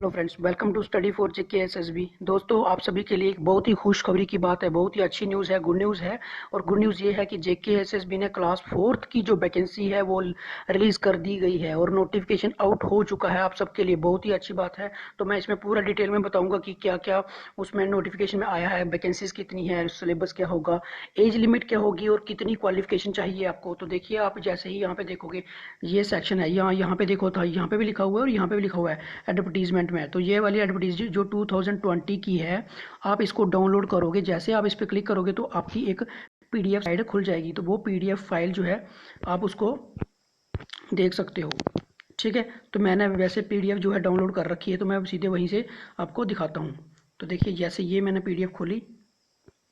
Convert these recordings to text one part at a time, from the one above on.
Hello friends, welcome to study for JK SSB. दोस्तों, आप सभी के लिए एक बहुत ही खुशखबरी की बात है, बहुत ही अच्छी न्यूज़ है, गुड न्यूज़ है। और गुड न्यूज़ ये है कि जेके एसएसबी ने क्लास फोर्थ की जो वैकेंसी है वो रिलीज़ कर दी गई है और नोटिफिकेशन आउट हो चुका है आप सबके लिए। बहुत ही अच्छी बात है। तो मैं इसमें पूरा डिटेल में बताऊंगा कि क्या क्या उसमें नोटिफिकेशन में आया है, वैकेंसीज कितनी है, सिलेबस क्या होगा, एज लिमिट क्या होगी और कितनी क्वालिफिकेशन चाहिए आपको। तो देखिए, आप जैसे ही यहाँ पे देखोगे, ये सेक्शन है, यहाँ यहाँ पे देखो था, यहाँ पे भी लिखा हुआ है और यहाँ पे भी लिखा हुआ है एडवर्टीजमेंट में। तो ये वाली एडवर्टीज जो 2020 की है, आप इसको डाउनलोड करोगे। जैसे आप इस पर क्लिक करोगे तो आपकी एक पीडीएफ फाइल खुल जाएगी। तो वो पीडीएफ फाइल जो है आप उसको देख सकते हो। ठीक है, तो मैंने वैसे पीडीएफ जो है डाउनलोड कर रखी है, तो मैं सीधे वहीं से आपको दिखाता हूँ। तो देखिए, जैसे ये मैंने पीडीएफ खोली,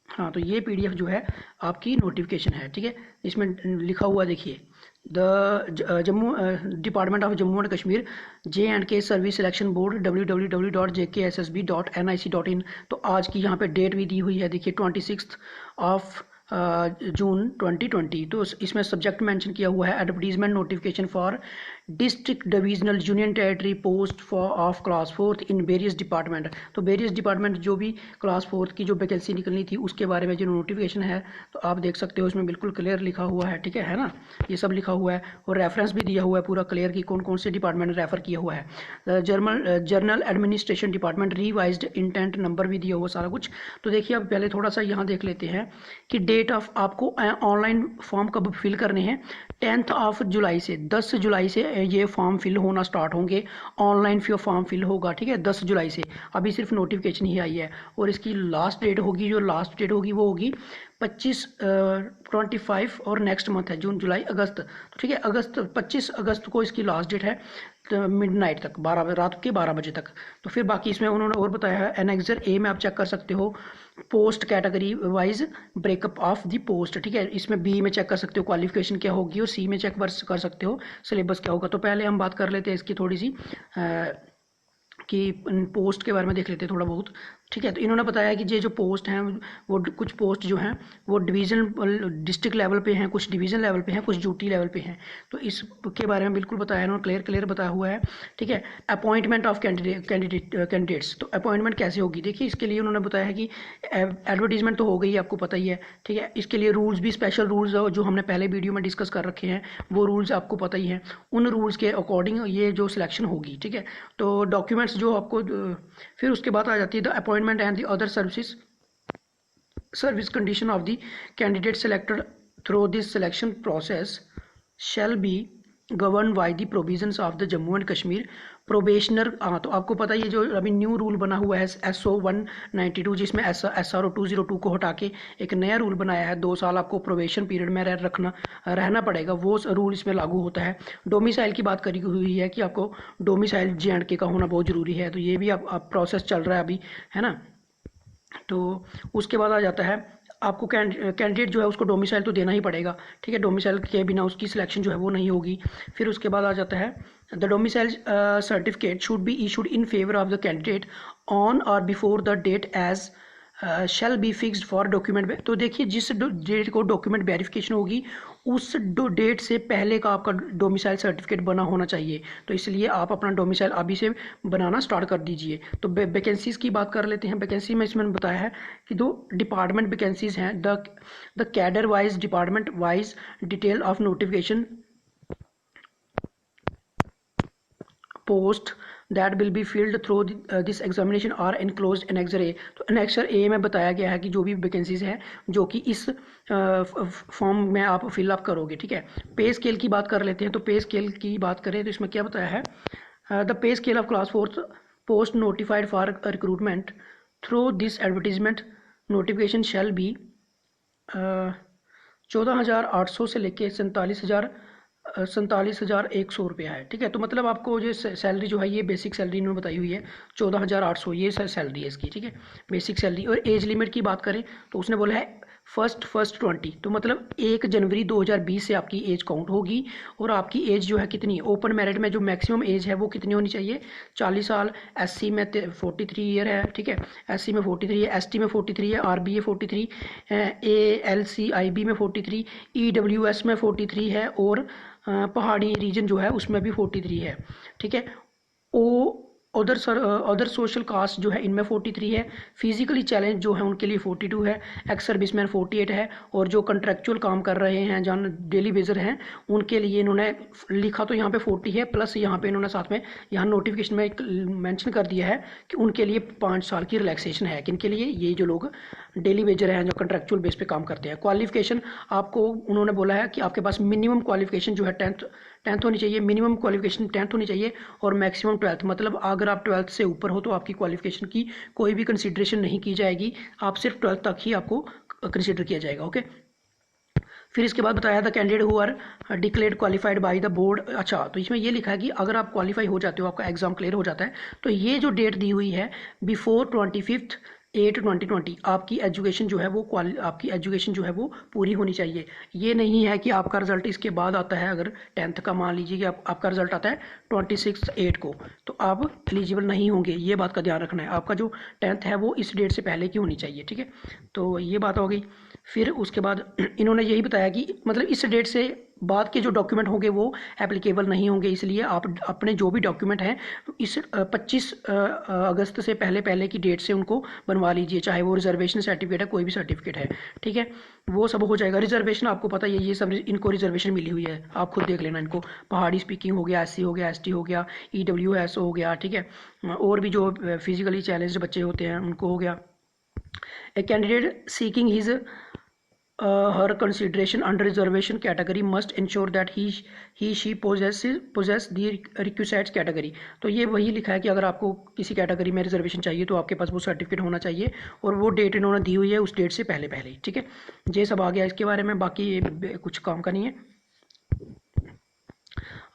हाँ, तो ये पीडीएफ जो है आपकी नोटिफिकेशन है। ठीक है, इसमें लिखा हुआ देखिए, the Jammu department of Jammu and Kashmir J&K service selection board www.jkssb.nic.in। तो आज की यहाँ पे डेट भी दी हुई है, देखिए 26 ऑफ जून 2020। तो इसमें सब्जेक्ट मेंशन किया हुआ है advertisement notification for district divisional union territory post for of class fourth in various department. तो वेरियस डिपार्टमेंट जो भी क्लास फोर्थ की जो वैकेंसी निकलनी थी उसके बारे में जो नोटिफिकेशन है, तो आप देख सकते हो इसमें बिल्कुल क्लियर लिखा हुआ है। ठीक है ना, ये सब लिखा हुआ है और रेफरेंस भी दिया हुआ है पूरा क्लियर कि कौन कौन से डिपार्टमेंट रेफर किया हुआ है। Journal administration department revised intent number भी दिया हुआ सारा कुछ। तो देखिए, अब पहले थोड़ा सा यहाँ देख लेते हैं कि डेट ऑफ आपको ऑनलाइन फॉर्म कब फिल करने हैं। 10 ऑफ जुलाई से, 10 जुलाई से ये फॉर्म फिल होना स्टार्ट होंगे। ऑनलाइन फॉर्म फिल होगा, ठीक है, 10 जुलाई से। अभी सिर्फ नोटिफिकेशन ही आई है और इसकी लास्ट डेट होगी, जो लास्ट डेट होगी वो होगी 25 और नेक्स्ट मंथ है जून जुलाई अगस्त। तो ठीक है, अगस्त 25 अगस्त को इसकी लास्ट डेट है, तो मिडनाइट तक, 12 रात के 12 बजे तक। तो फिर बाकी इसमें उन्होंने और बताया है, एनेक्सर ए में आप चेक कर सकते हो post category wise breakup of the post. ठीक है, इसमें बी में चेक कर सकते हो क्वालिफिकेशन क्या होगी और सी में चेक कर सकते हो सिलेबस क्या होगा। तो पहले हम बात कर लेते हैं इसकी थोड़ी सी कि पोस्ट के बारे में देख लेते हैं थोड़ा बहुत। ठीक है, तो इन्होंने बताया कि ये जो पोस्ट हैं वो कुछ पोस्ट जो हैं वो डिवीज़न डिस्ट्रिक्ट लेवल पे हैं, कुछ डिवीज़न लेवल पे हैं, कुछ ड्यूटी लेवल पे हैं। तो इसके बारे में बिल्कुल बताया इन्होंने, क्लियर बताया हुआ है। ठीक है, अपॉइंटमेंट ऑफ कैंडिडेट्स। तो अपॉइंटमेंट कैसे होगी, देखिए इसके लिए उन्होंने बताया है कि एडवर्टीजमेंट तो हो गई, आपको पता ही है। ठीक है, इसके लिए रूल्स भी, स्पेशल रूल्स जो हमने पहले वीडियो में डिस्कस कर रखे हैं, वो रूल्स आपको पता ही हैं। उन रूल्स के अकॉर्डिंग ये जो सिलेक्शन होगी। ठीक है, तो डॉक्यूमेंट्स जो आपको फिर उसके बाद आ जाती है the appointment and the other service condition of the candidate selected through this selection process shall be govern by the provisions of the Jammu and Kashmir probationer. हाँ, तो आपको पता है ये जो अभी न्यू रूल बना हुआ है SO 192, जिसमें SRO 202 को हटा के एक नया रूल बनाया है। 2 साल आपको प्रोबेशन पीरियड में रहना पड़ेगा, वो रूल इसमें लागू होता है। डोमिसाइल की बात करी हुई है कि आपको डोमिसाइल J&K का होना बहुत ज़रूरी है। तो ये भी अब प्रोसेस चल रहा है अभी, है ना। तो उसके बाद आ जाता है आपको कैंडिडेट जो है उसको डोमिसाइल तो देना ही पड़ेगा। ठीक है, डोमिसाइल के बिना उसकी सिलेक्शन जो है वो नहीं होगी। फिर उसके बाद आ जाता है the domicile certificate should be issued in favour of the candidate on or before the date as shall be fixed for document. तो देखिए, जिस डेट को डॉक्यूमेंट वेरिफिकेशन होगी उस डेट से पहले का आपका डोमिसाइल सर्टिफिकेट बना होना चाहिए। तो इसलिए आप अपना डोमिसाइल अभी से बनाना स्टार्ट कर दीजिए। तो वैकेंसीज की बात कर लेते हैं। वैकेंसी में इसमें बताया है कि 2 डिपार्टमेंट वैकेंसीज हैं। The cadre wise, department wise detail of notification post that will be filled through this examination are enclose annexure A. तो एनेक्सर ए में बताया गया है कि जो भी वैकेंसीज हैं जो कि इस फॉर्म में आप फिलअप करोगे। ठीक है, पे स्केल की बात कर लेते हैं। तो पे स्केल की बात करें तो इसमें क्या बताया है, the pay scale of class fourth post notified for recruitment through this advertisement notification shall be 14,800 से लेके 47,100 रुपया है। ठीक है, तो मतलब आपको जो सैलरी जो है ये बेसिक सैलरी इन्होंने बताई हुई है 14,800, ये सैलरी है इसकी। ठीक है, बेसिक सैलरी। और एज लिमिट की बात करें तो उसने बोला है फर्स्ट 20, तो मतलब 1 जनवरी 2020 से आपकी एज काउंट होगी। और आपकी एज जो है कितनी, ओपन मेरिट में जो मैक्सिमम एज है वो कितनी होनी चाहिए, 40 साल। SC में 43 ईयर है। ठीक है, SC में 43 है, ST में 43 है, RBA 43, ALCIB में 43, EWS में 43 है और पहाड़ी रीजन जो है उसमें भी 43 है। ठीक है, अदर सोशल कास्ट जो है इनमें 43 है, फिजिकली चैलेंज जो है उनके लिए 42 है, एक्स सर्विसमैन 48 है, और जो कंट्रेक्चुअल काम कर रहे हैं जहाँ डेली बेजर हैं उनके लिए इन्होंने लिखा तो यहाँ पे 40 है, प्लस यहाँ पे इन्होंने साथ में यहाँ नोटिफिकेशन में मेंशन कर दिया है कि उनके लिए 5 साल की रिलैक्सेशन है। किनके लिए? ये जो लोग डेली वेजर हैं जो कंट्रेक्चुअल बेस पे काम करते हैं। क्वालिफिकेशन आपको उन्होंने बोला है कि आपके पास मिनिमम क्वालिफिकेशन जो है टेंथ होनी चाहिए, मिनिमम क्वालिफिकेशन 10th होनी चाहिए, और मैक्सिमम 12th। मतलब अगर आप 12th से ऊपर हो तो आपकी क्वालिफिकेशन की कोई भी कंसिडरेशन नहीं की जाएगी, आप सिर्फ 12th तक ही आपको कंसिडर किया जाएगा। ओके, फिर इसके बाद बताया था candidate who are declared qualified by the board. अच्छा, तो इसमें ये लिखा है कि अगर आप क्वालिफाई हो जाते हो, आपका एग्जाम क्लियर हो जाता है, तो ये जो डेट दी हुई है बिफोर 25/8/2020 आपकी एजुकेशन जो है वो आपकी एजुकेशन जो है वो पूरी होनी चाहिए। ये नहीं है कि आपका रिजल्ट इसके बाद आता है, अगर 10th का मान लीजिए कि आपका रिजल्ट आता है 26/8 को, तो आप एलिजिबल नहीं होंगे। ये बात का ध्यान रखना है, आपका जो 10th है वो इस डेट से पहले की होनी चाहिए। ठीक है, तो ये बात हो गई। फिर उसके बाद इन्होंने यही बताया कि मतलब इस डेट से बाद के जो डॉक्यूमेंट होंगे वो एप्लीकेबल नहीं होंगे, इसलिए आप अपने जो भी डॉक्यूमेंट हैं इस 25 अगस्त से पहले की डेट से उनको बनवा लीजिए, चाहे वो रिजर्वेशन सर्टिफिकेट है, कोई भी सर्टिफिकेट है। ठीक है, वो सब हो जाएगा। रिजर्वेशन आपको पता है, ये सब इनको रिजर्वेशन मिली हुई है, आप खुद देख लेना इनको। पहाड़ी स्पीकिंग हो गया, SC हो गया, ST हो गया, EWS हो गया। ठीक है, और भी जो फिजिकली चैलेंज्ड बच्चे होते हैं उनको हो गया। A candidate seeking his her consideration under reservation category must ensure that she possess the requisite category। तो ये वही लिखा है कि अगर आपको किसी कैटेगरी में रिजर्वेशन चाहिए तो आपके पास वो सर्टिफिकेट होना चाहिए, और वो डेट इन्होंने दी हुई है उस डेट से पहले। ठीक है, ये सब आ गया इसके बारे में, बाकी कुछ काम का नहीं है।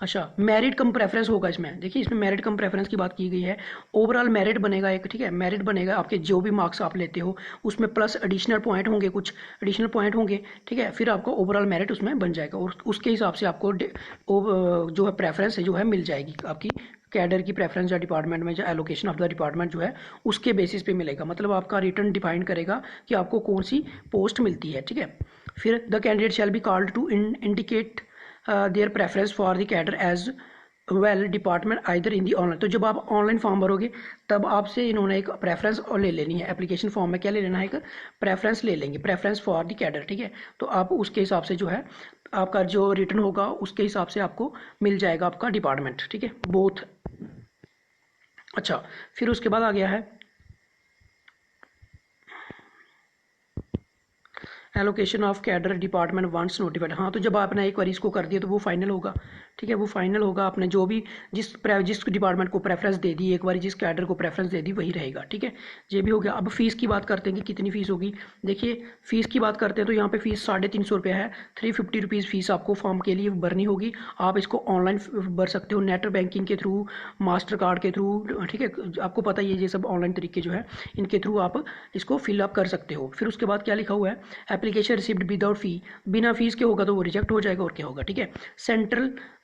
अच्छा, मेरिट कम प्रेफरेंस होगा इसमें। देखिए, इसमें मेरिट कम प्रेफरेंस की बात की गई है। ओवरऑल मेरिट बनेगा एक। ठीक है, मेरिट बनेगा आपके जो भी मार्क्स आप लेते हो उसमें प्लस एडिशनल पॉइंट होंगे, कुछ एडिशनल पॉइंट होंगे। ठीक है, फिर आपको ओवरऑल मेरिट उसमें बन जाएगा, और उसके हिसाब से आपको जो है प्रेफरेंस है जो है मिल जाएगी। आपकी कैडर की प्रेफरेंस या डिपार्टमेंट में जो एलोकेशन ऑफ द डिपार्टमेंट जो है उसके बेसिस पे मिलेगा। मतलब आपका रिटर्न डिफाइन करेगा कि आपको कौन सी पोस्ट मिलती है। ठीक है, फिर the candidate shall be called to indicate their preference for the cadre as well department either in the online. तो जब आप ऑनलाइन फॉर्म भरोगे तब आपसे इन्होंने एक प्रेफरेंस और ले लेनी है। एप्लीकेशन फॉर्म में क्या ले लेना है? एक प्रेफरेंस ले लेंगे, प्रेफरेंस फॉर द कैडर। ठीक है, तो आप उसके हिसाब से जो है आपका जो रिटर्न होगा उसके हिसाब से आपको मिल जाएगा आपका डिपार्टमेंट। ठीक है, बोथ। अच्छा, फिर उसके बाद आ गया है allocation of cadre department once notified. हाँ, तो जब आपने एक बार इसको कर दिया तो वो फाइनल होगा। ठीक है, वो फाइनल होगा। आपने जो भी जिस डिपार्टमेंट को प्रेफरेंस दे दी, एक बार जिस कैडर को प्रेफरेंस दे दी वही रहेगा। ठीक है, ये भी हो गया। अब फीस की बात करते हैं कि कितनी फीस होगी। देखिए, फीस की बात करते हैं तो यहाँ पे फीस 350 रुपये है। 350 रुपीज़ फीस आपको फॉर्म के लिए भरनी होगी। आप इसको ऑनलाइन भर सकते हो, नेट बैंकिंग के थ्रू, मास्टर कार्ड के थ्रू। ठीक है, आपको पता ही है ये सब ऑनलाइन तरीके जो है इनके थ्रू आप इसको फिलअप कर सकते हो। फिर उसके बाद क्या लिखा हुआ है? एप्लीकेशन रिसीव्ड विदाउट फी। बिना फीस के होगा तो वो रिजेक्ट हो जाएगा, और क्या होगा। ठीक है,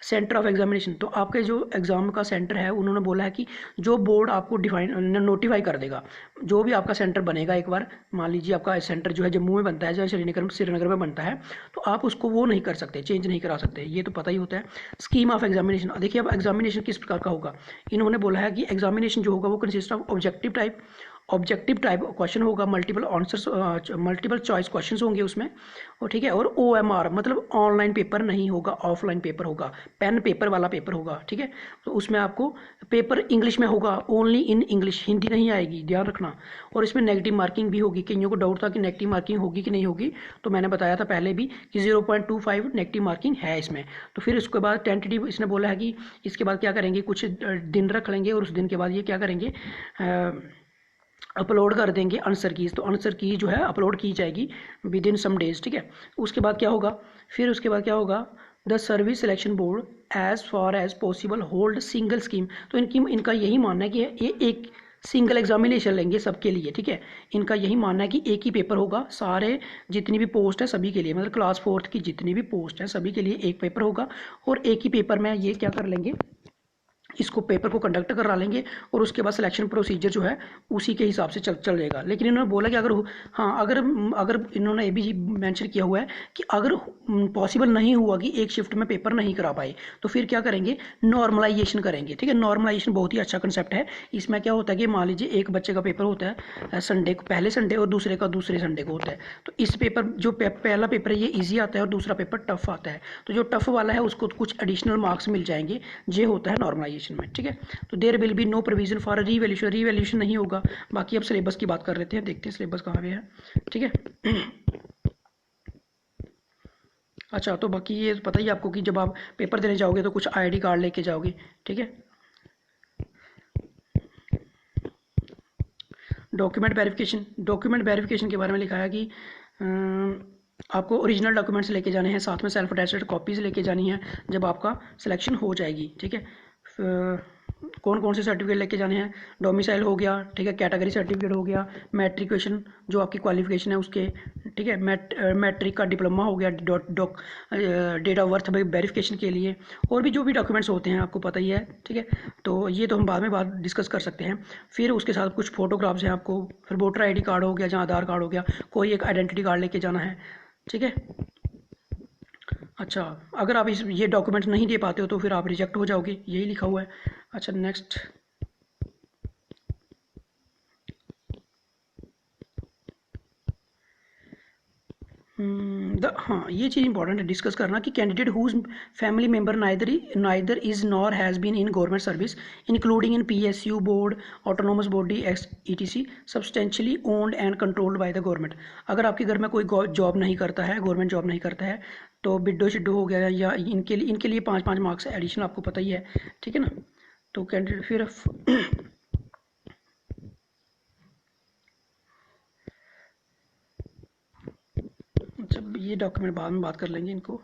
सेंटर ऑफ एग्जामिनेशन। तो आपके जो एग्जाम का सेंटर है उन्होंने बोला है कि जो बोर्ड आपको नोटिफाई कर देगा, जो भी आपका सेंटर बनेगा, एक बार मान लीजिए आपका सेंटर जो है जम्मू में बनता है या श्रीनगर में बनता है, तो आप उसको वो नहीं कर सकते, चेंज नहीं करा सकते, ये तो पता ही होता है। Scheme of examination. देखिए, अब एग्जामिनेशन किस प्रकार का होगा। इन्होंने बोला है कि एग्जामिनेशन जो होगा वो consist of objective type question होगा, मल्टीपल चॉइस क्वेश्चंस होंगे उसमें, और ठीक है, और OMR मतलब ऑनलाइन पेपर नहीं होगा, ऑफलाइन पेपर होगा, पेन पेपर वाला पेपर होगा। ठीक है, तो उसमें आपको पेपर इंग्लिश में होगा, ओनली इन इंग्लिश, हिंदी नहीं आएगी, ध्यान रखना। और इसमें नेगेटिव मार्किंग भी होगी। कईयों को डाउट था कि नेगेटिव मार्किंग होगी कि नहीं होगी, तो मैंने बताया था पहले भी कि 0.25 नेगेटिव मार्किंग है इसमें। तो फिर उसके बाद टेंटेटिव इसने बोला है कि इसके बाद क्या करेंगे, कुछ दिन रख लेंगे, और उस दिन के बाद ये क्या करेंगे, अपलोड कर देंगे आंसर कीज। तो आंसर की जो है अपलोड की जाएगी विद इन सम डेज। ठीक है, उसके बाद क्या होगा? फिर उसके बाद क्या होगा? The service selection board as far as possible hold single scheme. तो इनका यही मानना है कि ये एक सिंगल एग्जामिनेशन लेंगे सबके लिए। ठीक है, इनका यही मानना है कि एक ही पेपर होगा, सारे जितनी भी पोस्ट है सभी के लिए, मतलब क्लास 4th की जितनी भी पोस्ट है सभी के लिए एक पेपर होगा, और एक ही पेपर में ये क्या कर लेंगे, इसको पेपर को कंडक्ट करा लेंगे और उसके बाद सिलेक्शन प्रोसीजर जो है उसी के हिसाब से चलेगा। लेकिन इन्होंने बोला कि अगर हाँ अगर अगर इन्होंने ये भी मेंशन किया हुआ है कि अगर पॉसिबल नहीं हुआ कि एक शिफ्ट में पेपर नहीं करा पाए तो फिर क्या करेंगे, नॉर्मलाइजेशन करेंगे। ठीक है, नॉर्मलाइजेशन बहुत ही अच्छा कंसेप्ट है। इसमें क्या होता है कि मान लीजिए एक बच्चे का पेपर होता है संडे को, पहले संडे, और दूसरे का दूसरे संडे को होता है। तो इस पेपर जो पहला पेपर है ये ईजी आता है और दूसरा पेपर टफ आता है। तो जो टफ वाला है उसको कुछ एडिशनल मार्क्स मिल जाएंगे। ये होता है नॉर्मलाइजेशन में। ठीक है, तो there will be no provision for revaluation, revaluation नहीं होगा। बाकी अब सिलेबस की बात कर लेते हैं, देखते हैं सिलेबस कहाँ पे है। ठीक है अच्छा, तो बाकी ये पता ही आपको कि जब आप पेपर देने जाओगे तो कुछ आईडी कार्ड लेके जाओगे। ठीक है, डॉक्यूमेंट वेरिफिकेशन के बारे में लिखा है कि आपको ओरिजिनल डॉक्यूमेंट्स लेके जाने हैं, साथ में सेल्फ अटेस्टेड कॉपीज़ लेके जानी है जब आपका सिलेक्शन हो जाएगी। ठीक है, कौन कौन से सर्टिफिकेट लेके जाने हैं, डोमिसाइल हो गया, ठीक है, कैटेगरी सर्टिफिकेट हो गया, मैट्रिकुलेशन जो आपकी क्वालिफिकेशन है उसके, ठीक है, मैट्रिक का डिप्लोमा हो गया, डेट ऑफ बर्थ वेरिफिकेशन के लिए, और भी जो भी डॉक्यूमेंट्स होते हैं आपको पता ही है। ठीक है, तो ये तो हम बाद में बात डिस्कस कर सकते हैं। फिर उसके साथ कुछ फोटोग्राफ्स हैं आपको, फिर वोटर आईडी कार्ड हो गया, जहाँ आधार कार्ड हो गया, कोई एक आइडेंटिटी कार्ड लेके जाना है। ठीक है, अच्छा, अगर आप ये डॉक्यूमेंट्स नहीं दे पाते हो तो फिर आप रिजेक्ट हो जाओगे, यही लिखा हुआ है। अच्छा नेक्स्ट, हाँ ये चीज़ इंपॉर्टेंट है डिस्कस करना कि candidate whose family member neither is nor has been in government service including in PSU board, autonomous body ETC substantially owned and controlled by the government. अगर आपके घर में कोई जॉब नहीं करता है, गवर्नमेंट जॉब नहीं करता है, तो बिड्डो शिड्डो हो गया, या इनके लिए 5-5 मार्क्स एडिशनल आपको पता ही है। ठीक है ना, तो कैंडिडेट फिर जब ये डॉक्यूमेंट बाद में बात कर लेंगे इनको।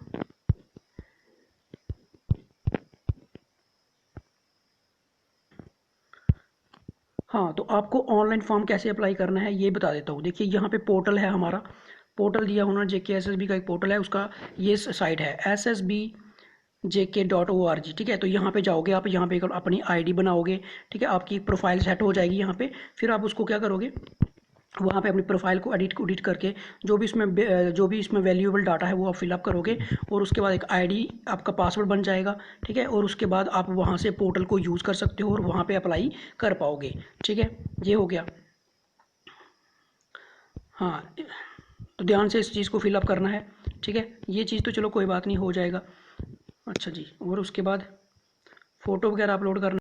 हाँ, तो आपको ऑनलाइन फॉर्म कैसे अप्लाई करना है ये बता देता हूँ। देखिए यहाँ पे पोर्टल है हमारा, पोर्टल दिया होना, JKSSB का एक पोर्टल है, उसका ये साइट है ssbjk.org। ठीक है, तो यहाँ पे जाओगे आप, यहाँ पे अपनी ID बनाओगे। ठीक है, आपकी प्रोफाइल सेट हो जाएगी यहाँ पे। फिर आप उसको क्या करोगे, वहाँ पे अपनी प्रोफाइल को एडिट करके जो भी इसमें वैल्यूएबल डाटा है वो आप फिलअप करोगे, और उसके बाद एक आईडी आपका पासवर्ड बन जाएगा। ठीक है, और उसके बाद आप वहाँ से पोर्टल को यूज़ कर सकते हो और वहाँ पे अप्लाई कर पाओगे। ठीक है, ये हो गया। हाँ, तो ध्यान से इस चीज़ को फिलअप करना है। ठीक है, ये चीज़ तो चलो कोई बात नहीं, हो जाएगा। अच्छा जी, और उसके बाद फ़ोटो वगैरह अपलोड करना